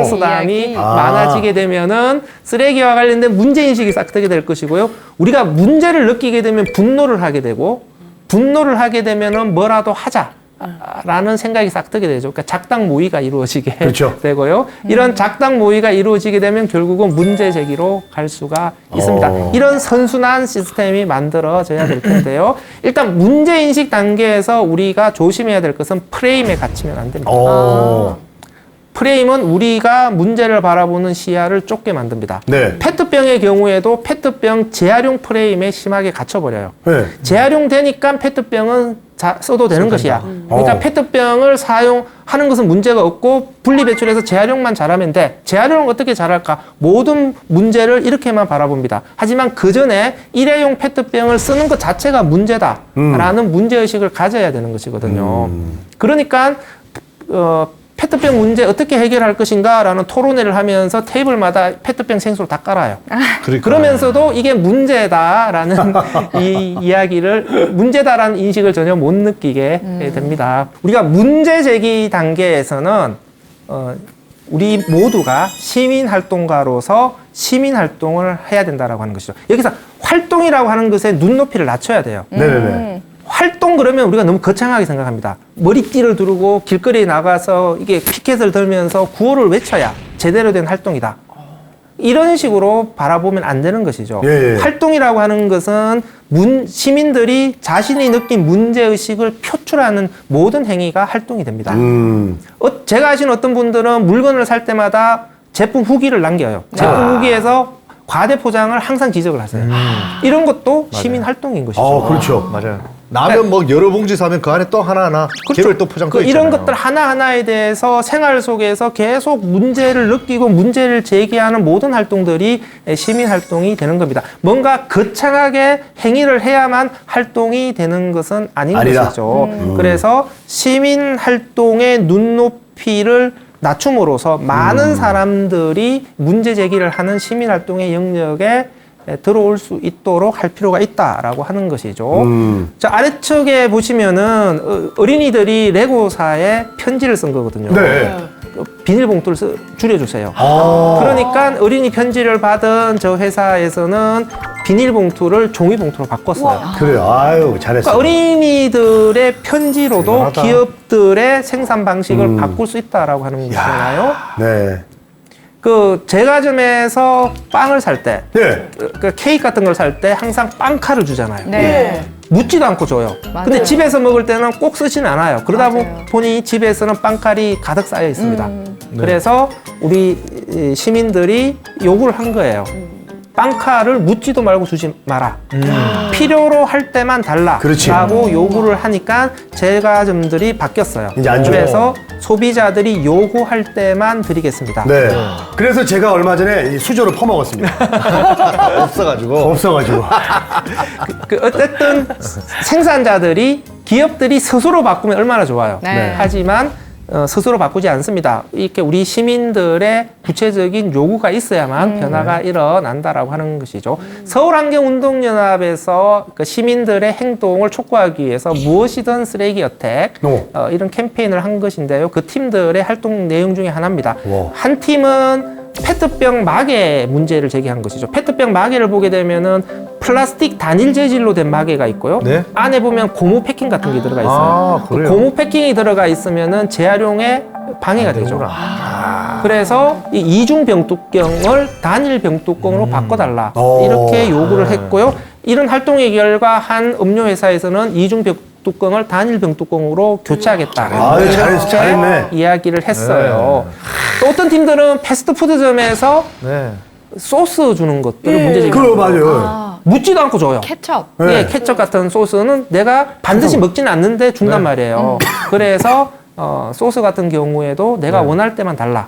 쓰담이 많아지게 되면은 쓰레기와 관련된 문제인식이 싹트게 될 것이고요. 우리가 문제를 느끼게 되면 분노를 하게 되고, 분노를 하게 되면은 뭐라도 하자라는 생각이 싹트게 되죠. 그러니까 작당 모의가 이루어지게 되고요. 이런 작당 모의가 이루어지게 되면 결국은 문제 제기로 갈 수가 있습니다. 이런 선순환 시스템이 만들어져야 될 텐데요. 일단 문제인식 단계에서 우리가 조심해야 될 것은 프레임에 갇히면 안 됩니다. 프레임은 우리가 문제를 바라보는 시야를 좁게 만듭니다. 페트병의 경우에도 페트병 재활용 프레임에 심하게 갇혀버려요. 재활용되니까 페트병은 써도 되는 것이야. 그러니까 페트병을 사용하는 것은 문제가 없고 분리 배출해서 재활용만 잘하면 돼. 재활용을 어떻게 잘할까? 모든 문제를 이렇게만 바라봅니다. 하지만 그 전에 일회용 페트병을 쓰는 것 자체가 문제다라는 문제의식을 가져야 되는 것이거든요. 그러니까 페트병 문제 어떻게 해결할 것인가라는 토론회를 하면서 테이블마다 페트병 생수를 다 깔아요. 그러면서도 이게 문제다라는 이 이야기를 문제다라는 인식을 전혀 못 느끼게 됩니다. 우리가 문제 제기 단계에서는 우리 모두가 시민 활동가로서 시민 활동을 해야 된다라고 하는 것이죠. 여기서 활동이라고 하는 것에 눈높이를 낮춰야 돼요. 네네네. 활동 그러면 우리가 너무 거창하게 생각합니다. 머리띠를 두르고 길거리에 나가서 이게 피켓을 들면서 구호를 외쳐야 제대로 된 활동이다. 이런 식으로 바라보면 안 되는 것이죠. 예. 활동이라고 하는 것은 시민들이 자신이 느낀 문제의식을 표출하는 모든 행위가 활동이 됩니다. 제가 아시는 어떤 분들은 물건을 살 때마다 제품 후기를 남겨요. 제품 후기에서 과대 포장을 항상 지적을 하세요. 이런 것도 시민 활동인 것이죠. 그렇죠. 맞아요. 라면 뭐 여러 봉지 사면 그 안에 또 하나하나 개별 또 포장 또 있잖아요. 이런 것들 하나하나에 대해서 생활 속에서 계속 문제를 느끼고 문제를 제기하는 모든 활동들이 시민 활동이 되는 겁니다. 뭔가 거창하게 행위를 해야만 활동이 되는 것은 아닌 것이죠. 그래서 시민 활동의 눈높이를 낮춤으로써 많은 사람들이 문제 제기를 하는 시민 활동의 영역에 들어올 수 있도록 할 필요가 있다라고 하는 것이죠. 자, 아래쪽에 보시면은 어린이들이 레고사에 편지를 쓴 거거든요. 네. 비닐봉투를 줄여주세요. 그러니까 어린이 편지를 받은 저 회사에서는 비닐봉투를 종이봉투로 바꿨어요. 그래요. 아유, 잘했어. 그러니까 어린이들의 편지로도 대단하다. 기업들의 생산 방식을 바꿀 수 있다라고 하는 거잖아요. 네. 제과점에서 빵을 살 때, 네. 케이크 같은 걸 살 때 항상 빵칼을 주잖아요. 네. 묻지도 않고 줘요. 맞아요. 근데 집에서 먹을 때는 꼭 쓰지는 않아요. 그러다 맞아요. 보니 집에서는 빵칼이 가득 쌓여 있습니다. 그래서 우리 시민들이 요구를 한 거예요. 빵칼을 묻지도 말고 주지 마라. 필요로 할 때만 달라. 그렇지. 라고 요구를 하니까 제과점들이 바뀌었어요. 이제 안 줘요. 그래서 소비자들이 요구할 때만 드리겠습니다. 네. 그래서 제가 얼마 전에 이 수저를 퍼먹었습니다. 없어가지고. 없어가지고. 어쨌든 생산자들이 기업들이 스스로 바꾸면 얼마나 좋아요. 네. 하지만 스스로 바꾸지 않습니다. 이렇게 우리 시민들의 구체적인 요구가 있어야만 변화가 일어난다라고 하는 것이죠. 서울환경운동연합에서 그 시민들의 행동을 촉구하기 위해서 무엇이든 쓰레기 어택 이런 캠페인을 한 것인데요. 그 팀들의 활동 내용 중에 하나입니다. 와. 한 팀은 페트병 마개 문제를 제기한 것이죠. 페트병 마개를 보게 되면은 플라스틱 단일 재질로 된 마개가 있고요. 네. 안에 보면 고무 패킹 같은 게 들어가 있어요. 그 그래요? 고무 패킹이 들어가 있으면은 재활용에 방해가 되죠. 그래서 이 이중 병뚜껑을 단일 병뚜껑으로 바꿔달라 이렇게 요구를 했고요. 이런 활동의 결과 한 음료 회사에서는 이중 병뚜껑을 단일 병뚜껑으로 교체하겠다. 아유, 잘했네. 이야기를 했어요. 또 어떤 팀들은 패스트푸드점에서 네. 소스 주는 것들을 문제 제기하고 그거 맞아요. 묻지도 않고 줘요. 케첩. 네. 예, 케첩 같은 소스는 내가 반드시 먹지는 않는데 준단 말이에요. 그래서 소스 같은 경우에도 내가 원할 때만 달라.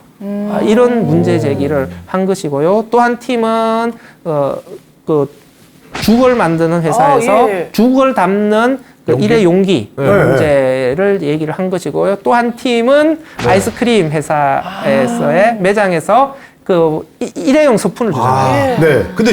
이런 문제 제기를 한 것이고요. 또 한 팀은 그 죽을 만드는 회사에서 예. 죽을 담는 그 일회 용기 네. 문제를 얘기를 한 것이고요. 또 한 팀은 아이스크림 회사에서의 매장에서 그 일회용 스푼을 주잖아요. 네. 근데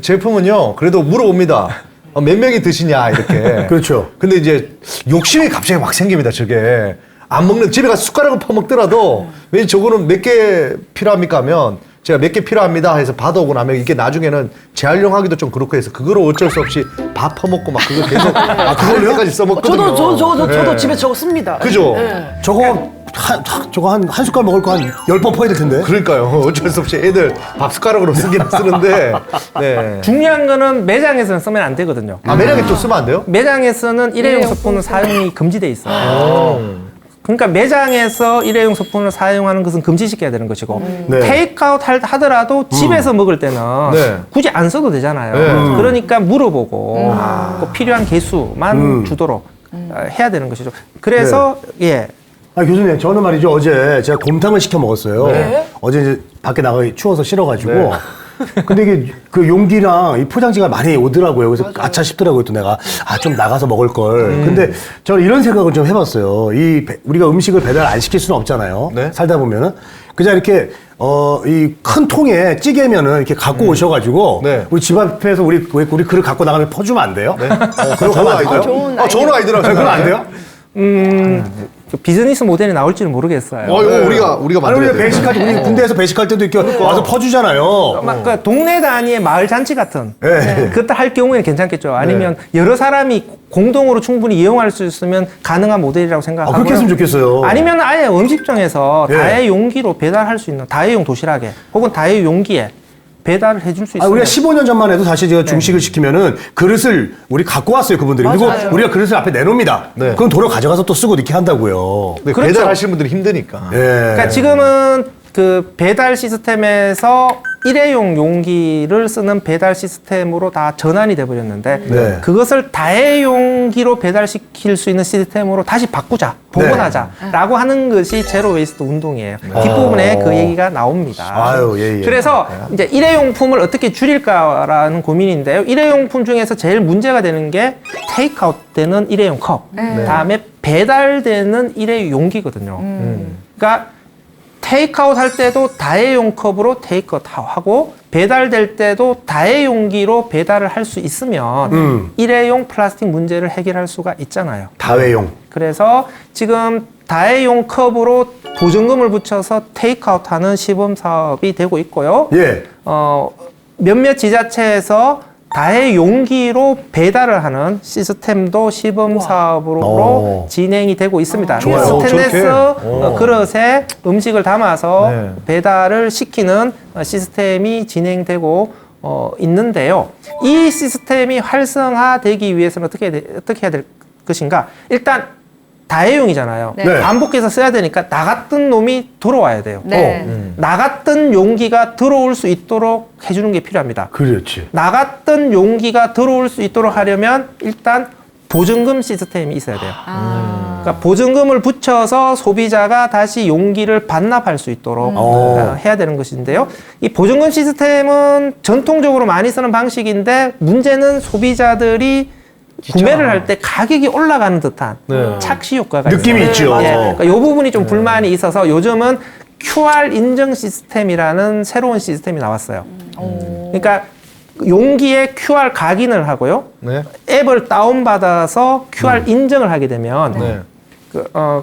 제품은요, 그래도 물어봅니다. 몇 명이 드시냐, 이렇게. 그렇죠. 근데 이제 욕심이 갑자기 막 생깁니다, 저게. 안 먹는, 집에 가서 숟가락을 퍼먹더라도, 왠지 저거는 몇 개 필요합니까 하면, 제가 몇 개 필요합니다 해서 받아오고 나면 이게 나중에는 재활용하기도 좀 그렇고 해서 그거를 어쩔 수 없이 밥 퍼먹고 막 그거 계속 그걸까지 써먹거든요. 저도 네. 집에 저거 씁니다. 그죠? 저거 한 숟갈 먹을 거 한 10번 퍼야 될 텐데. 그러니까요. 어쩔 수 없이 애들 밥 숟가락으로 쓰긴 쓰는데. 네. 중요한 거는 매장에서는 쓰면 안 되거든요. 매력에 또 쓰면 안 돼요? 매장에서는 일회용 스푼은 사용이 금지돼 있어요. 그러니까 매장에서 일회용 스푼을 사용하는 것은 금지시켜야 되는 것이고 네. 테이크아웃 하더라도 집에서 먹을 때는 네. 굳이 안 써도 되잖아요. 네. 그러니까 물어보고 꼭 필요한 개수만 주도록 해야 되는 것이죠. 그래서 예. 아, 교수님, 저는 말이죠. 어제 제가 곰탕을 시켜 먹었어요. 네. 어제 이제 밖에 나가기 추워서 싫어가지고. 근데 이게 그 용기랑 이 포장지가 많이 오더라고요. 그래서 아차 싶더라고요. 또 내가 좀 나가서 먹을 걸. 근데 저는 이런 생각을 좀 해봤어요. 우리가 음식을 배달 안 시킬 수는 없잖아요. 네. 살다 보면은 그냥 이렇게 이 큰 통에 찌개면은 이렇게 갖고 오셔가지고 네. 우리 집 앞에서 우리 그릇 갖고 나가면 퍼주면 안 돼요? 네. 그런 거 안 돼요? 좋은 아이디어라고 그건 안 돼요? 그 비즈니스 모델이 나올지는 모르겠어요. 이거 우리가 아니, 만들어야 우리 돼. 배식할 때, 우리 군대에서 배식할 때도 이렇게 와서 퍼주잖아요. 막 그 동네 단위의 마을 잔치 같은 네. 그때 할 경우에는 괜찮겠죠. 아니면 여러 사람이 공동으로 충분히 이용할 수 있으면 가능한 모델이라고 생각하고요. 그렇게 했으면 좋겠어요. 아니면 아예 음식점에서 예. 다해 용기로 배달할 수 있는 다해용 도시락에 혹은 다해 용기에 배달을 해줄 수 있어요. 우리가 15년 전만 해도 사실 제가 중식을 시키면은 그릇을 우리 갖고 왔어요, 그분들이. 그리고 우리가 그릇을 앞에 내놓습니다. 네. 그럼 도로 가져가서 또 쓰고 이렇게 한다고요. 네, 그렇죠. 배달하시는 분들이 힘드니까. 예. 그러니까 지금은 그 배달 시스템에서 일회용 용기를 쓰는 배달 시스템으로 다 전환이 돼버렸는데 네. 그것을 다해용기로 배달시킬 수 있는 시스템으로 다시 바꾸자, 복원하자라고 하는 것이 제로 웨이스트 운동이에요. 뒷부분에 그 얘기가 나옵니다. 아유, 예. 그래서 이제 일회용품을 어떻게 줄일까라는 고민인데요. 일회용품 중에서 제일 문제가 되는 게 테이크아웃 되는 일회용 컵, 다음에 배달되는 일회용 용기거든요. 그러니까 테이크아웃 할 때도 다해용 컵으로 테이크아웃 하고 배달될 때도 다해용기로 배달을 할 수 있으면 일회용 플라스틱 문제를 해결할 수가 있잖아요. 다회용. 그래서 지금 다해용 컵으로 보증금을 붙여서 테이크아웃하는 시범 사업이 되고 있고요. 예. 몇몇 지자체에서 다해용기로 배달을 하는 시스템도 시범 사업으로 진행이 되고 있습니다. 좋아요. 스테인리스 저렇게? 그릇에 음식을 담아서 네. 배달을 시키는 시스템이 진행되고 있는데요. 이 시스템이 활성화되기 위해서는 어떻게 해야 될 것인가? 일단 다해용이잖아요. 네. 반복해서 써야 되니까 나갔던 놈이 들어와야 돼요. 네. 나갔던 용기가 들어올 수 있도록 해주는 게 필요합니다. 그렇지. 나갔던 용기가 들어올 수 있도록 하려면 일단 보증금 시스템이 있어야 돼요. 그러니까 보증금을 붙여서 소비자가 다시 용기를 반납할 수 있도록 해야 되는 것인데요. 이 보증금 시스템은 전통적으로 많이 쓰는 방식인데 문제는 소비자들이 구매를 할 때 가격이 올라가는 듯한 착시 효과가 느낌이 있어요. 있죠. 예, 그러니까 이 부분이 좀 불만이 있어서 요즘은 QR 인증 시스템이라는 새로운 시스템이 나왔어요. 그러니까 용기에 QR 각인을 하고요. 네. 앱을 다운받아서 QR 인증을 하게 되면 네.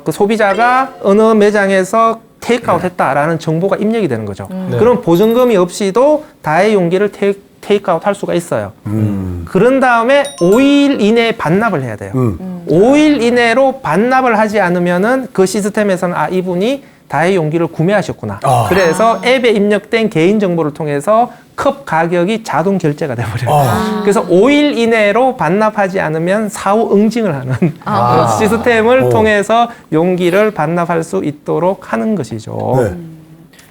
그 소비자가 어느 매장에서 테이크아웃 했다라는 정보가 입력이 되는 거죠. 그럼 보증금이 없이도 다해 용기를 테이크아웃 할 수가 있어요. 그런 다음에 5일 이내에 반납을 해야 돼요. 5일 이내로 반납을 하지 않으면은 그 시스템에서는 이분이 다해 용기를 구매하셨구나. 그래서 앱에 입력된 개인 정보를 통해서 컵 가격이 자동 결제가 돼버려요. 그래서 5일 이내로 반납하지 않으면 사후 응징을 하는 시스템을 통해서 용기를 반납할 수 있도록 하는 것이죠. 네.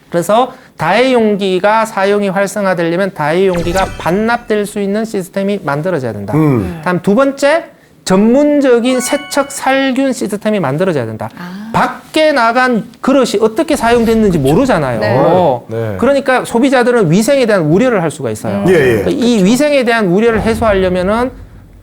그래서 다해용기가 사용이 활성화되려면 다해용기가 반납될 수 있는 시스템이 만들어져야 된다. 다음 두 번째, 전문적인 세척 살균 시스템이 만들어져야 된다. 밖에 나간 그릇이 어떻게 사용됐는지 모르잖아요. 네. 그러니까 소비자들은 위생에 대한 우려를 할 수가 있어요. 예. 이 위생에 대한 우려를 해소하려면은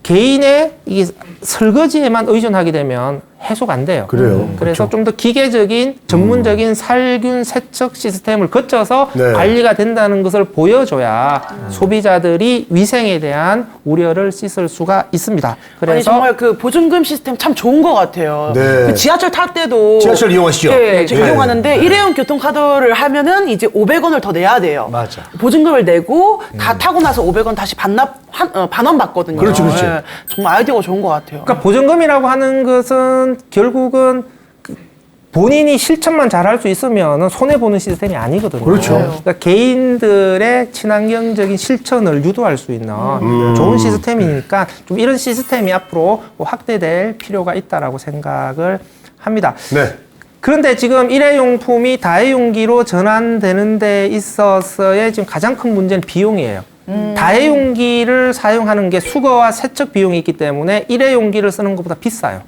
개인의 이 설거지에만 의존하게 되면 해소가 안 돼요. 그래요. 그래서 좀 더 기계적인 전문적인 살균 세척 시스템을 거쳐서 네. 관리가 된다는 것을 보여줘야 소비자들이 위생에 대한 우려를 씻을 수가 있습니다. 그래서 아니 정말 그 보증금 시스템 참 좋은 것 같아요. 네. 그 지하철 탈 때도 지하철 이용하시죠? 네, 제가 네. 이용하는데 일회용 교통카드를 하면은 이제 500원을 더 내야 돼요. 맞아. 보증금을 내고 다 타고 나서 500원 다시 반원 받거든요. 그렇지. 네, 정말 아이디어가 좋은 것 같아요. 그러니까 보증금이라고 하는 것은 결국은 본인이 실천만 잘할 수 있으면 손해보는 시스템이 아니거든요. 그렇죠. 그러니까 개인들의 친환경적인 실천을 유도할 수 있는 좋은 시스템이니까 좀 이런 시스템이 앞으로 확대될 필요가 있다라고 생각을 합니다. 네. 그런데 지금 일회용품이 다회용기로 전환되는 데 있어서의 지금 가장 큰 문제는 비용이에요. 다회용기를 사용하는 게 수거와 세척 비용이 있기 때문에 일회용기를 쓰는 것보다 비싸요.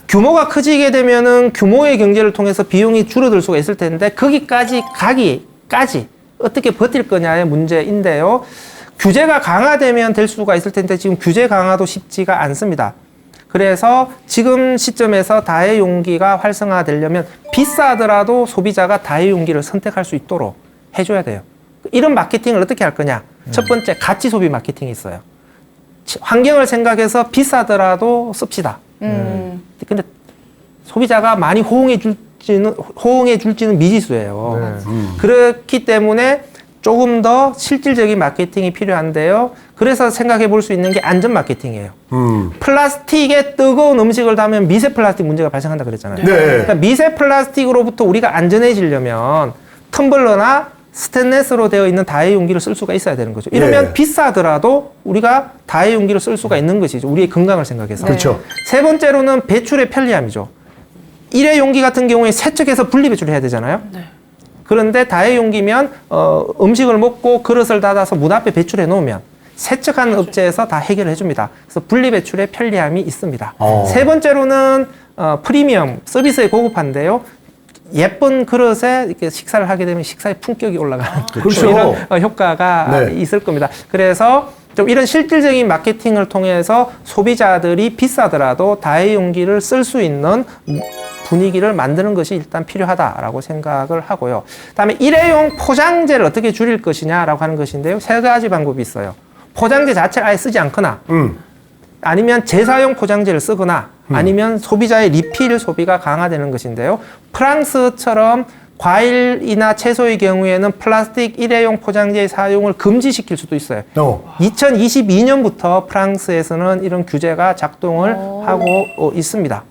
규모가 커지게 되면은 규모의 경제를 통해서 비용이 줄어들 수가 있을 텐데 거기까지 가기까지 어떻게 버틸 거냐의 문제인데요. 규제가 강화되면 될 수가 있을 텐데 지금 규제 강화도 쉽지가 않습니다. 그래서 지금 시점에서 다회용기가 활성화되려면 비싸더라도 소비자가 다회용기를 선택할 수 있도록 해줘야 돼요. 이런 마케팅을 어떻게 할 거냐? 첫 번째, 가치 소비 마케팅이 있어요. 환경을 생각해서 비싸더라도 씁시다. 근데 소비자가 많이 호응해 줄지는 미지수예요. 그렇기 때문에 조금 더 실질적인 마케팅이 필요한데요. 그래서 생각해 볼 수 있는 게 안전 마케팅이에요. 플라스틱에 뜨거운 음식을 담으면 미세 플라스틱 문제가 발생한다 그랬잖아요. 네. 그러니까 미세 플라스틱으로부터 우리가 안전해지려면 텀블러나 스테인레스로 되어 있는 다회용기를 쓸 수가 있어야 되는 거죠. 이러면 네. 비싸더라도 우리가 다회용기를 쓸 수가 있는 것이죠. 우리의 건강을 생각해서. 그렇죠. 세 번째로는 배출의 편리함이죠. 일회용기 같은 경우에 세척해서 분리배출을 해야 되잖아요. 그런데 다회용기면 음식을 먹고 그릇을 닫아서 문 앞에 배출해 놓으면 세척하는 업체에서 다 해결해 줍니다. 그래서 분리배출의 편리함이 있습니다. 세 번째로는 프리미엄 서비스의 고급화인데요. 예쁜 그릇에 이렇게 식사를 하게 되면 식사의 품격이 올라가는 그렇죠. 이런 효과가 네. 있을 겁니다. 그래서 좀 이런 실질적인 마케팅을 통해서 소비자들이 비싸더라도 다회용기를 쓸 수 있는 분위기를 만드는 것이 일단 필요하다라고 생각을 하고요. 그다음에 일회용 포장재를 어떻게 줄일 것이냐라고 하는 것인데요. 세 가지 방법이 있어요. 포장재 자체를 아예 쓰지 않거나 아니면 재사용 포장재를 쓰거나 아니면 소비자의 리필 소비가 강화되는 것인데요. 프랑스처럼 과일이나 채소의 경우에는 플라스틱 일회용 포장재의 사용을 금지시킬 수도 있어요. 2022년부터 프랑스에서는 이런 규제가 작동을 하고 있습니다.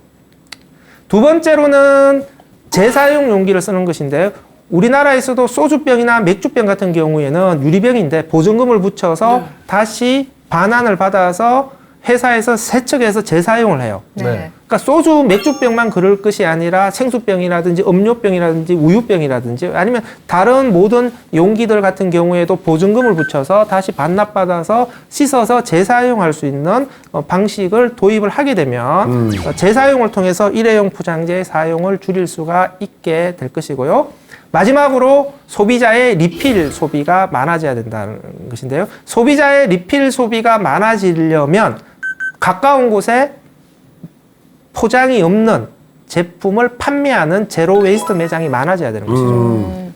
두 번째로는 재사용 용기를 쓰는 것인데요. 우리나라에서도 소주병이나 맥주병 같은 경우에는 유리병인데 보증금을 붙여서 다시 반환을 받아서 회사에서 세척해서 재사용을 해요. 그러니까 소주, 맥주병만 그럴 것이 아니라 생수병이라든지 음료병이라든지 우유병이라든지 아니면 다른 모든 용기들 같은 경우에도 보증금을 붙여서 다시 반납받아서 씻어서 재사용할 수 있는 방식을 도입을 하게 되면 재사용을 통해서 일회용 포장재의 사용을 줄일 수가 있게 될 것이고요. 마지막으로 소비자의 리필 소비가 많아져야 된다는 것인데요. 소비자의 리필 소비가 많아지려면 가까운 곳에 포장이 없는 제품을 판매하는 제로 웨이스트 매장이 많아져야 되는 것이죠.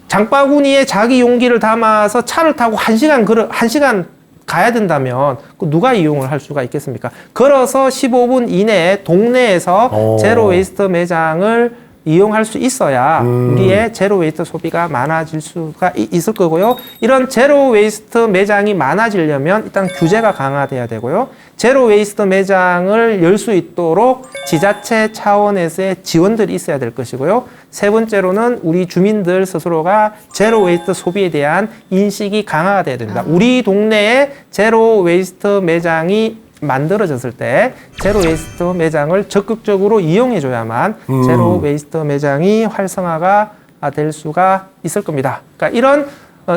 장바구니에 자기 용기를 담아서 차를 타고 1시간 가야 된다면 누가 이용을 할 수가 있겠습니까? 걸어서 15분 이내에 동네에서 제로 웨이스트 매장을 이용할 수 있어야 우리의 제로 웨이스트 소비가 많아질 수가 있을 거고요. 이런 제로 웨이스트 매장이 많아지려면 일단 규제가 강화돼야 되고요. 제로 웨이스트 매장을 열 수 있도록 지자체 차원에서의 지원들이 있어야 될 것이고요. 세 번째로는 우리 주민들 스스로가 제로 웨이스트 소비에 대한 인식이 강화가 돼야 됩니다. 우리 동네에 제로 웨이스트 매장이 만들어졌을 때 제로 웨이스트 매장을 적극적으로 이용해 줘야만 제로 웨이스트 매장이 활성화가 될 수가 있을 겁니다. 그러니까 이런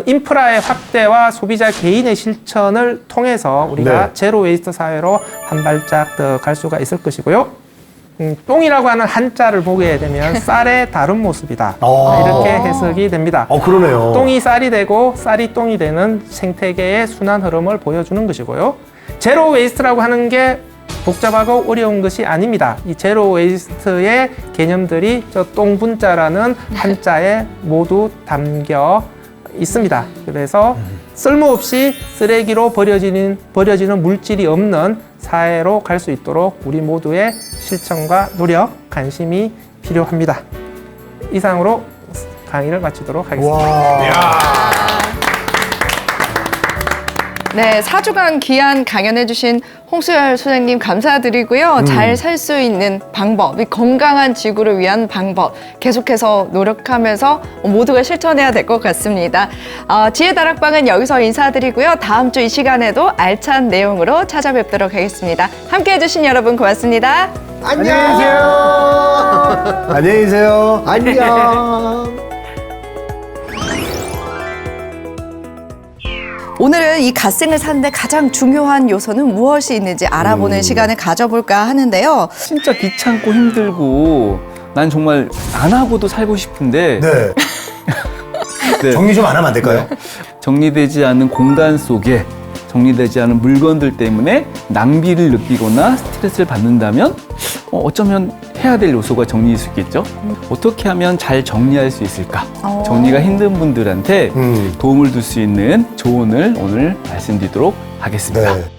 인프라의 확대와 소비자 개인의 실천을 통해서 우리가 제로 웨이스트 사회로 한 발짝 더 갈 수가 있을 것이고요. 똥이라고 하는 한자를 보게 되면 쌀의 다른 모습이다. 이렇게 해석이 됩니다. 그러네요. 똥이 쌀이 되고 쌀이 똥이 되는 생태계의 순환 흐름을 보여주는 것이고요. 제로 웨이스트라고 하는 게 복잡하고 어려운 것이 아닙니다. 이 제로 웨이스트의 개념들이 저 똥분자라는 한자에 모두 담겨 있습니다. 그래서 쓸모없이 쓰레기로 버려지는 물질이 없는 사회로 갈 수 있도록 우리 모두의 실천과 노력, 관심이 필요합니다. 이상으로 강의를 마치도록 하겠습니다. 네, 4주간 귀한 강연해주신 홍수열 소장님 감사드리고요. 잘 살 수 있는 방법, 이 건강한 지구를 위한 방법 계속해서 노력하면서 모두가 실천해야 될 것 같습니다. 지혜다락방은 여기서 인사드리고요. 다음 주 이 시간에도 알찬 내용으로 찾아뵙도록 하겠습니다. 함께해 주신 여러분 고맙습니다. 안녕. 안녕히 계세요. 안녕. 오늘은 이 갓생을 사는데 가장 중요한 요소는 무엇이 있는지 알아보는 시간을 가져볼까 하는데요. 진짜 귀찮고 힘들고 난 정말 안 하고도 살고 싶은데 네. 네. 정리 좀 안 하면 안 될까요? 정리되지 않은 공간 속에 정리되지 않은 물건들 때문에 낭비를 느끼거나 스트레스를 받는다면 어쩌면 해야 될 요소가 정리일 수 있겠죠? 어떻게 하면 잘 정리할 수 있을까? 정리가 힘든 분들한테 도움을 줄 수 있는 조언을 오늘 말씀드리도록 하겠습니다. 네.